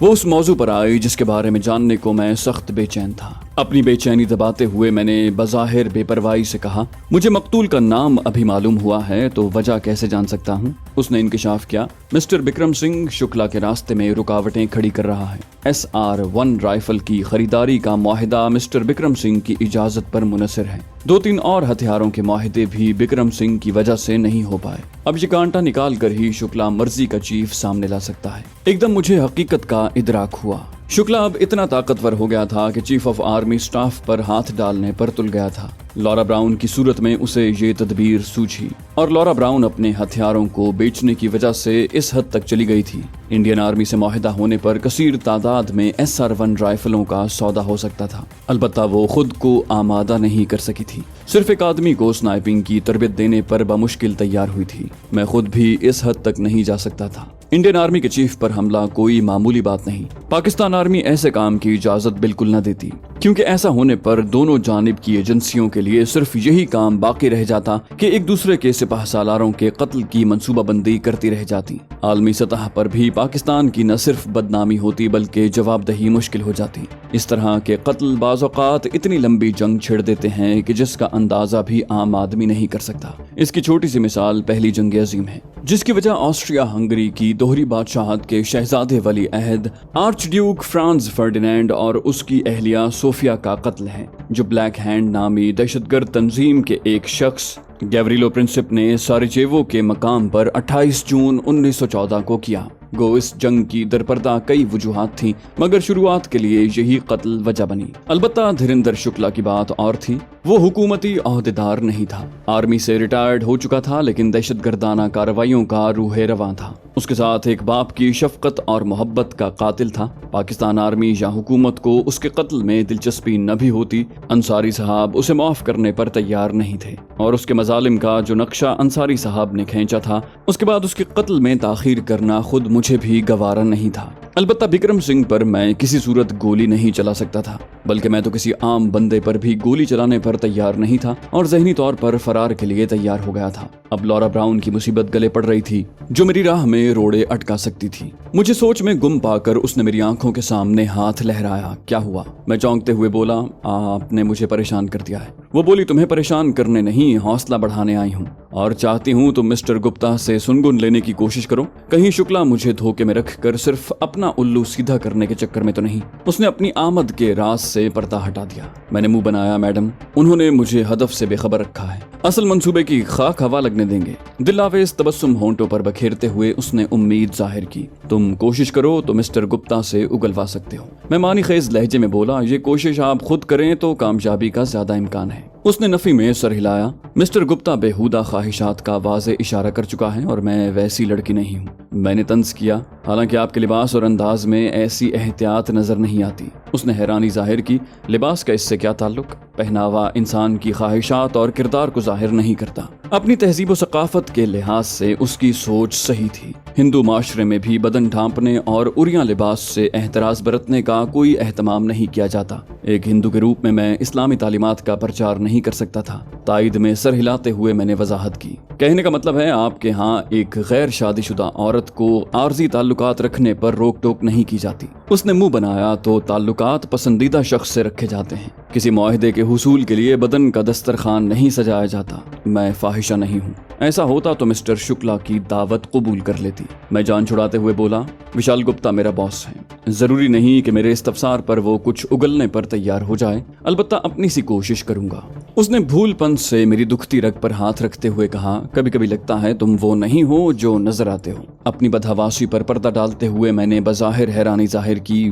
وہ اس موضوع پر آئی جس کے بارے میں جاننے کو میں سخت بے چین تھا۔ اپنی بے چینی دباتے ہوئے میں نے بظاہر بے پرواہی سے کہا، مجھے مقتول کا نام ابھی معلوم ہوا ہے تو وجہ کیسے جان سکتا ہوں؟ اس نے انکشاف کیا، مسٹر بکرم سنگھ شکلا کے راستے میں رکاوٹیں کھڑی کر رہا ہے۔ SR-1 رائفل کی خریداری کا معاہدہ مسٹر بکرم سنگھ کی اجازت پر منحصر ہے۔ 2-3 اور ہتھیاروں کے معاہدے بھی بکرم سنگھ کی وجہ سے نہیں ہو پائے۔ اب یہ کانٹا نکال کر ہی شکلا مرضی کا چیف سامنے لا سکتا ہے۔ ایک دم مجھے حقیقت کا ادراک ہوا۔ شکلا اب اتنا طاقتور ہو گیا تھا کہ چیف آف آرمی سٹاف پر ہاتھ ڈالنے پر تل گیا تھا۔ لورا براؤن کی صورت میں اسے یہ تدبیر سوجھی، اور لورا براؤن اپنے ہتھیاروں کو بیچنے کی وجہ سے اس حد تک چلی گئی تھی۔ انڈین آرمی سے معاہدہ ہونے پر کثیر تعداد میں SR-1 رائفلوں کا سودا ہو سکتا تھا، البتہ وہ خود کو آمادہ نہیں کر سکی تھی۔ صرف ایک آدمی کو سنائپنگ کی تربیت دینے پر بمشکل تیار ہوئی تھی۔ میں خود بھی اس حد تک نہیں جا سکتا تھا۔ انڈین آرمی کے چیف پر حملہ کوئی معمولی بات نہیں۔ پاکستان آرمی ایسے کام کی اجازت بالکل نہ دیتی، کیونکہ ایسا ہونے پر دونوں جانب کی ایجنسیوں کے لیے صرف یہی کام باقی رہ جاتا کہ ایک دوسرے کے سپاہ سالاروں کے قتل کی منصوبہ بندی کرتی رہ جاتی۔ عالمی سطح پر بھی پاکستان کی نہ صرف بدنامی ہوتی بلکہ جواب دہی مشکل ہو جاتی۔ اس طرح کے قتل بعض اوقات اتنی لمبی جنگ چھیڑ دیتے ہیں کہ جس کا اندازہ بھی عام آدمی نہیں کر سکتا۔ اس کی چھوٹی سی مثال پہلی جنگ عظیم ہے، جس کی وجہ آسٹریا ہنگری کی دوہری بادشاہت کے شہزادے ولی عہد آرچ ڈیوک فرانز فرڈینینڈ اور اس کی اہلیہ صوفیا کا قتل ہے، جو بلیک ہینڈ نامی دہشت گرد تنظیم کے ایک شخص گیوریلو پرنسپ نے ساراجیوو کے مقام پر 28 جون 1914 کو کیا۔ گو اس جنگ کی درپردہ کئی وجوہات تھیں، مگر شروعات کے لیے یہی قتل وجہ بنی۔ البتہ دھریندر شکلا کی بات اور تھی۔ وہ حکومتی عہدیدار نہیں تھا، آرمی سے ریٹائرڈ ہو چکا تھا، لیکن دہشت گردانہ کارروائیوں کا روح رواں تھا۔ اس کے ساتھ ایک باپ کی شفقت اور محبت کا قاتل تھا۔ پاکستان آرمی یا حکومت کو اس کے قتل میں دلچسپی نہ بھی ہوتی، انصاری صاحب اسے معاف کرنے پر تیار نہیں تھے، اور اس کے مظالم کا جو نقشہ انصاری صاحب نے کھینچا تھا، اس کے بعد اس کے قتل میں تاخیر کرنا خود مجھے بھی گوارا نہیں تھا۔ البتہ بکرم سنگھ پر میں کسی صورت گولی نہیں چلا سکتا تھا، بلکہ میں تو کسی عام بندے پر بھی گولی چلانے پر تیار نہیں تھا، اور ذہنی طور پر فرار کے لیے تیار ہو گیا تھا۔ اب لورا براؤن کی مصیبت گلے پڑ رہی تھی، جو میری راہ میں روڑے اٹکا سکتی تھی۔ مجھے سوچ میں گم پا کر اس نے میری آنکھوں کے سامنے ہاتھ لہرایا۔ کیا ہوا؟ میں چونکتے ہوئے بولا، آپ نے مجھے پریشان کر دیا ہے۔ وہ بولی، تمہیں پریشان کرنے نہیں، حوصلہ بڑھانے آئی ہوں، اور چاہتی ہوں تم مسٹر گپتا سے سنگن لینے کی کوشش کرو، کہیں شکلا مجھے دھوکے میں رکھ کر صرف اپنا الو سیدھا کرنے کے چکر میں تو نہیں۔ اس نے اپنی آمد کے راز سے پردہ ہٹا دیا۔ میں نے منہ بنایا، میڈم، انہوں نے مجھے ہدف سے بے خبر رکھا ہے، اصل منصوبے کی خاک ہوا لگنے دیں گے۔ دلاویز تبسم ہونٹوں پر بکھیرتے ہوئے اس نے امید ظاہر کی، تم کوشش کرو تو مسٹر گپتا سے اگلوا سکتے ہو۔ میں معنی خیز لہجے میں بولا، یہ کوشش آپ خود کریں تو کامیابی کا زیادہ امکان ہے۔ اس نے نفی میں سر ہلایا۔ مسٹر گپتا بےہودہ خواہشات کا واضح اشارہ کر چکا ہے، اور میں ویسی لڑکی نہیں ہوں۔ میں نے طنز کیا، حالانکہ آپ کے لباس اور انداز میں ایسی احتیاط نظر نہیں آتی۔ اس نے حیرانی ظاہر کی، لباس کا اس سے کیا تعلق؟ پہناوا انسان کی خواہشات اور کردار کو ظاہر نہیں کرتا۔ اپنی تہذیب و ثقافت کے لحاظ سے اس کی سوچ صحیح تھی۔ ہندو معاشرے میں بھی بدن ڈھانپنے اور عریاں لباس سے احتراز برتنے کا کوئی اہتمام نہیں کیا جاتا۔ ایک ہندو کے روپ میں اسلامی تعلیمات کا پرچار نہیں کر سکتا تھا۔ تائید میں سر ہلاتے ہوئے میں نے وضاحت کی، کہنے کا مطلب ہے آپ کے ہاں ایک غیر شادی شدہ عورت کو عارضی تعلقات رکھنے پر روک ٹوک نہیں کی جاتی۔ اس نے منہ بنایا، تو تعلقات پسندیدہ شخص سے رکھے جاتے ہیں، کسی معاہدے کے حصول کے لیے بدن کا دسترخوان نہیں سجایا جاتا۔ میں فاحشہ نہیں ہوں، ایسا ہوتا تو مسٹر شکلا کی دعوت قبول کر لیتی۔ میں جان چھڑاتے ہوئے بولا، وشال گپتا میرا باس ہے، ضروری نہیں کہ میرے استفسار پر وہ کچھ اگلنے پر تیار ہو جائے، البتہ اپنی سی کوشش کروں گا۔ اس نے بھول پن سے میری دکھتی رگ پر ہاتھ رکھتے ہوئے کہا، کبھی کبھی لگتا ہے تم وہ نہیں ہو جو نظر آتے ہو۔ اپنی بدحواسی پر پردہ ڈالتے ہوئے میں نے بظاہر حیرانی ظاہر کی،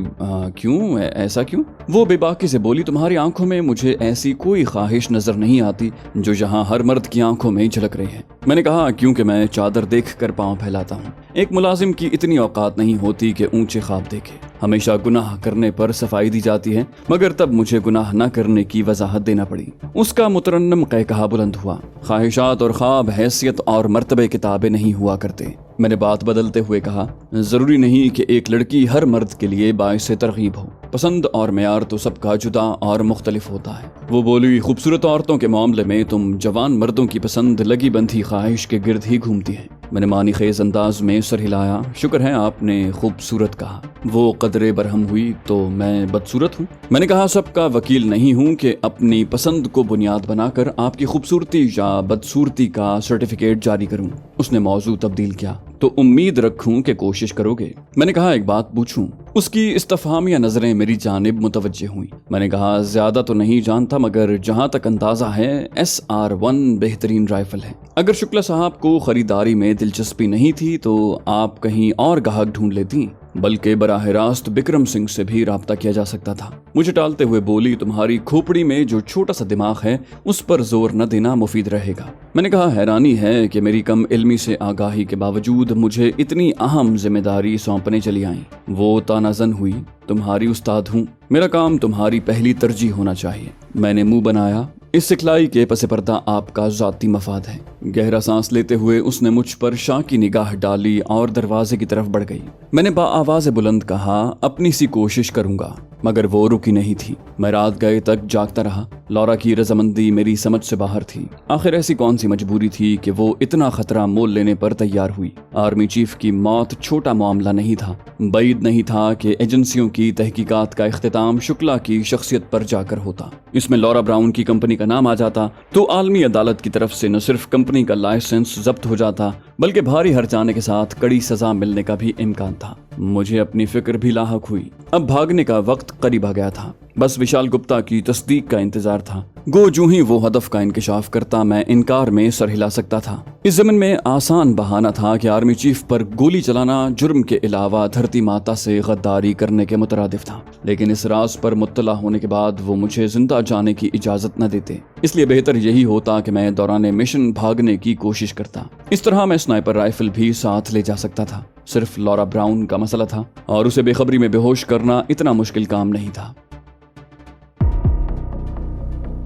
کیوں؟ ایسا کیوں؟ وہ بے باکی سے بولی، تمہاری آنکھوں میں مجھے ایسی کوئی خواہش نظر نہیں آتی جو یہاں ہر مرد کی آنکھوں میں جھلک رہی ہے۔ میں نے کہا، کیونکہ میں چادر دیکھ کر پاؤں پھیلاتا ہوں۔ ایک ملازم کی اتنی اوقات نہیں ہوتی کہ اونچے خواب دیکھے۔ ہمیشہ گناہ کرنے پر صفائی دی جاتی ہے، مگر تب مجھے گناہ نہ کرنے کی وضاحت دینا پڑی۔ اس کا مترنم قہقہا بلند ہوا، خواہشات اور خواب حیثیت اور مرتبے کتابیں نہیں ہوا کرتے۔ میں نے بات بدلتے ہوئے کہا، ضروری نہیں کہ ایک لڑکی ہر مرد کے لیے باعث ترغیب ہو، پسند اور معیار تو سب کا جدا اور مختلف ہوتا ہے۔ وہ بولی، خوبصورت عورتوں کے معاملے میں تم جوان مردوں کی پسند لگی بندھی خواہش کے گرد ہی گھومتی ہے۔ میں نے معنی خیز انداز میں سر ہلایا۔ شکر ہے آپ نے خوبصورت کہا۔ وہ قدرے برہم ہوئی، تو میں بدصورت ہوں؟ میں نے کہا سب کا وکیل نہیں ہوں کہ اپنی پسند کو بنیاد بنا کر آپ کی خوبصورتی یا بدصورتی کا سرٹیفکیٹ جاری کروں۔ اس نے موضوع تبدیل کیا۔ تو امید رکھوں کہ کوشش کرو گے۔ میں نے کہا ایک بات پوچھوں؟ اس کی استفہامیہ نظریں میری جانب متوجہ ہوئیں۔ میں نے کہا زیادہ تو نہیں جانتا، مگر جہاں تک اندازہ ہے SR1 بہترین رائفل ہے۔ اگر شکلا صاحب کو خریداری میں دلچسپی نہیں تھی تو آپ کہیں اور گاہک ڈھونڈ لیتی، بلکہ براہ راست بکرم سنگھ سے بھی رابطہ کیا جا سکتا تھا۔ مجھے ٹالتے ہوئے بولی، تمہاری کھوپڑی میں جو چھوٹا سا دماغ ہے اس پر زور نہ دینا مفید رہے گا۔ میں نے کہا حیرانی ہے کہ میری کم علمی سے آگاہی کے باوجود مجھے اتنی اہم ذمہ داری سونپنے چلی آئیں۔ وہ تانازن ہوئی، تمہاری استاد ہوں، میرا کام تمہاری پہلی ترجیح ہونا چاہیے۔ میں نے منہ بنایا، اس سکھلائی کے پس پردہ آپ کا ذاتی مفاد ہے۔ گہرا سانس لیتے ہوئے اس نے مجھ پر شاہ کی نگاہ ڈالی اور دروازے کی طرف بڑھ گئی۔ میں نے آواز بلند کہا، اپنی سی کوشش کروں گا، مگر وہ رکی نہیں تھی۔ میں رات گئے تک جاگتا رہا۔ لورا کی رضامندی میری سمجھ سے باہر تھی۔ آخر ایسی کون سی مجبوری تھی کہ وہ اتنا خطرہ مول لینے پر تیار ہوئی؟ آرمی چیف کی موت چھوٹا معاملہ نہیں تھا۔ بعید نہیں تھا کہ ایجنسیوں کی تحقیقات کا اختتام شکلا کی شخصیت پر جا کر ہوتا۔ اس میں لورا براؤن کی کمپنی کا نام آ جاتا تو عالمی عدالت کی طرف سے نہ صرف کمپنی کا لائسنس ضبط ہو جاتا، بلکہ بھاری ہرجانے کے ساتھ کڑی سزا ملنے کا بھی امکان تھا۔ مجھے اپنی فکر بھی لاحق ہوئی۔ اب بھاگنے کا وقت قریب آ گیا تھا۔ بس وشال گپتا کی تصدیق کا انتظار تھا۔ گو جو ہی وہ ہدف کا انکشاف کرتا، میں انکار میں سر ہلا سکتا تھا۔ اس زمن میں آسان بہانہ تھا کہ آرمی چیف پر گولی چلانا جرم کے علاوہ دھرتی ماتا سے غداری کرنے کے مترادف تھا، لیکن اس راز پر مطلع ہونے کے بعد وہ مجھے زندہ جانے کی اجازت نہ دیتے۔ اس لیے بہتر یہی ہوتا کہ میں دوران مشن بھاگنے کی کوشش کرتا۔ اس طرح میں سنائپر رائفل بھی ساتھ لے جا سکتا تھا۔ صرف لورا براؤن کا مسئلہ تھا اور اسے بے خبری میں بے ہوش کرنا اتنا مشکل کام نہیں تھا۔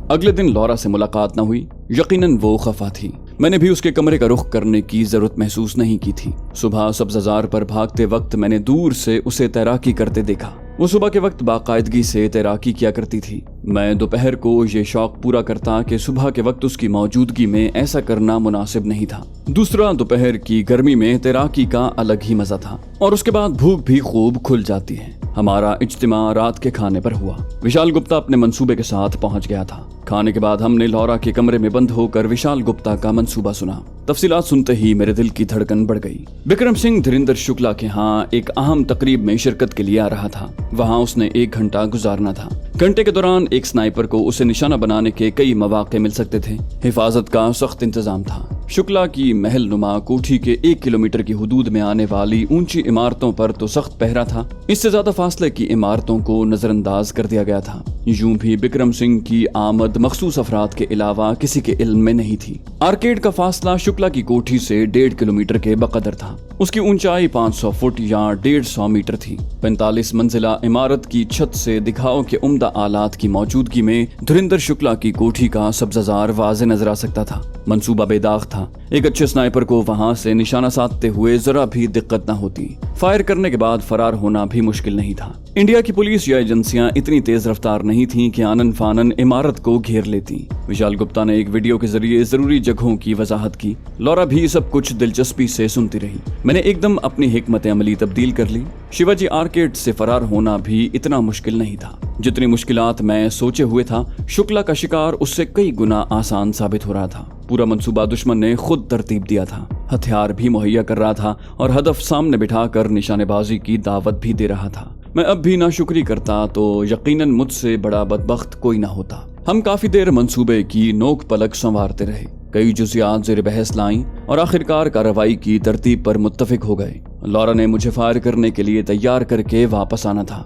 اگلے دن لورا سے ملاقات نہ ہوئی۔ یقیناً وہ خفا تھی۔ میں نے بھی اس کے کمرے کا رخ کرنے کی ضرورت محسوس نہیں کی تھی۔ صبح سبززار پر بھاگتے وقت میں نے دور سے اسے تیراکی کرتے دیکھا۔ وہ صبح کے وقت باقاعدگی سے تیراکی کیا کرتی تھی۔ میں دوپہر کو یہ شوق پورا کرتا کہ صبح کے وقت اس کی موجودگی میں ایسا کرنا مناسب نہیں تھا۔ دوسرا، دوپہر کی گرمی میں تیراکی کا الگ ہی مزہ تھا، اور اس کے بعد بھوک بھی خوب کھل جاتی ہے۔ ہمارا اجتماع رات کے کھانے پر ہوا۔ وشال گپتا اپنے منصوبے کے ساتھ پہنچ گیا تھا۔ کھانے کے بعد ہم نے لورا کے کمرے میں بند ہو کر وشال گپتا کا منصوبہ سنا۔ تفصیلات سنتے ہی میرے دل کی دھڑکن بڑھ گئی۔ بکرم سنگھ دھریندر شکلا کے ہاں ایک اہم تقریب میں شرکت کے لیے آ رہا تھا۔ وہاں اس نے 1 گھنٹہ گزارنا تھا۔ گھنٹے کے دوران ایک سنائپر کو اسے نشانہ بنانے کے کئی مواقع مل سکتے تھے۔ حفاظت کا سخت انتظام تھا۔ شکلا کی محل نما کوٹھی کے 1 کلومیٹر کی حدود میں آنے والی اونچی عمارتوں پر تو سخت پہرا تھا، اس سے زیادہ فاصلے کی عمارتوں کو نظر انداز کر دیا گیا تھا۔ یوں بھی بکرم سنگھ کی آمد مخصوص افراد کے علاوہ کسی کے علم میں نہیں تھی۔ آرکیڈ کا فاصلہ شکلا کی کوٹھی سے 1.5 کلومیٹر کے بقدر تھا۔ اس کی اونچائی 500 فٹ یا 150 میٹر تھی۔ 45 منزلہ عمارت کی چھت سے دکھاؤ کے عمدہ آلات کی موجودگی میں دھریندر شکلا کی کوٹھی کا سبززار واضح نظر آ سکتا تھا۔ منصوبہ بے داغ تھا۔ ایک اچھے سنائپر کو وہاں سے نشانہ سادھتے ہوئے ذرا بھی دقت نہ ہوتی۔ فائر کرنے کے بعد فرار ہونا بھی مشکل نہیں تھا۔ انڈیا کی پولیس یا ایجنسیاں اتنی تیز رفتار نہیں تھیں کہ آنن فانن عمارت کو گھیر لیتی۔ وشال گپتا نے ایک ویڈیو کے ذریعے ضروری جگہوں کی وضاحت کی۔ لورا بھی سب کچھ دلچسپی سے سنتی رہی۔ میں نے ایک دم اپنی حکمت عملی تبدیل کر لی۔ شیواجی آرکیڈ سے فرار ہونا بھی اتنا مشکل نہیں تھا جتنی مشکلات میں سوچے ہوئے تھا۔ شکلا کا شکار اس سے کئی گنا آسان ثابت ہو رہا تھا۔ پورا منصوبہ دشمن نے خود ترتیب دیا تھا، ہتھیار بھی مہیا کر رہا تھا اور ہدف سامنے بٹھا کر نشانے بازی کی دعوت بھی دے رہا تھا۔ میں اب بھی ناشکری کرتا تو یقیناً مجھ سے بڑا بدبخت کوئی نہ ہوتا۔ ہم کافی دیر منصوبے کی نوک پلک سنوارتے رہے، کئی جزیات زیر بحث لائیں اور آخرکار کارروائی کی ترتیب پر متفق ہو گئے۔ لورا نے مجھے فائر کرنے کے لیے تیار کر کے واپس آنا تھا۔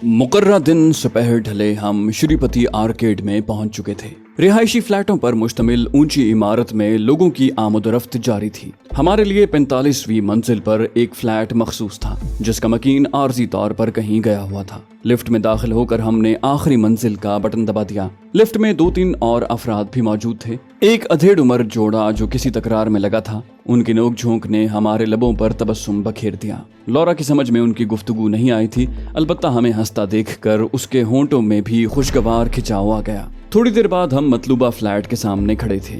مقررہ دن سپہر ڈھلے ہم شری پتی آرکیڈ میں پہنچ چکے تھے۔ رہائشی فلیٹوں پر مشتمل اونچی عمارت میں لوگوں کی آمد و رفت جاری تھی۔ ہمارے لیے 45ویں منزل پر ایک فلیٹ مخصوص تھا جس کا مکین عارضی طور پر کہیں گیا ہوا تھا۔ لفٹ میں داخل ہو کر ہم نے آخری منزل کا بٹن دبا دیا۔ لفٹ میں 2-3 اور افراد بھی موجود تھے۔ ایک ادھیڑ عمر جوڑا جو کسی تکرار میں لگا تھا، ان کی نوک جھونک نے ہمارے لبوں پر تبسم بکھیر دیا۔ لورا کی سمجھ میں ان کی گفتگو نہیں آئی تھی، البتہ ہمیں ہنستا دیکھ کر اس کے ہونٹوں میں بھی خوشگوار کھچاؤ آ گیا۔ تھوڑی دیر بعد ہم مطلوبہ فلیٹ کے سامنے کھڑے تھے۔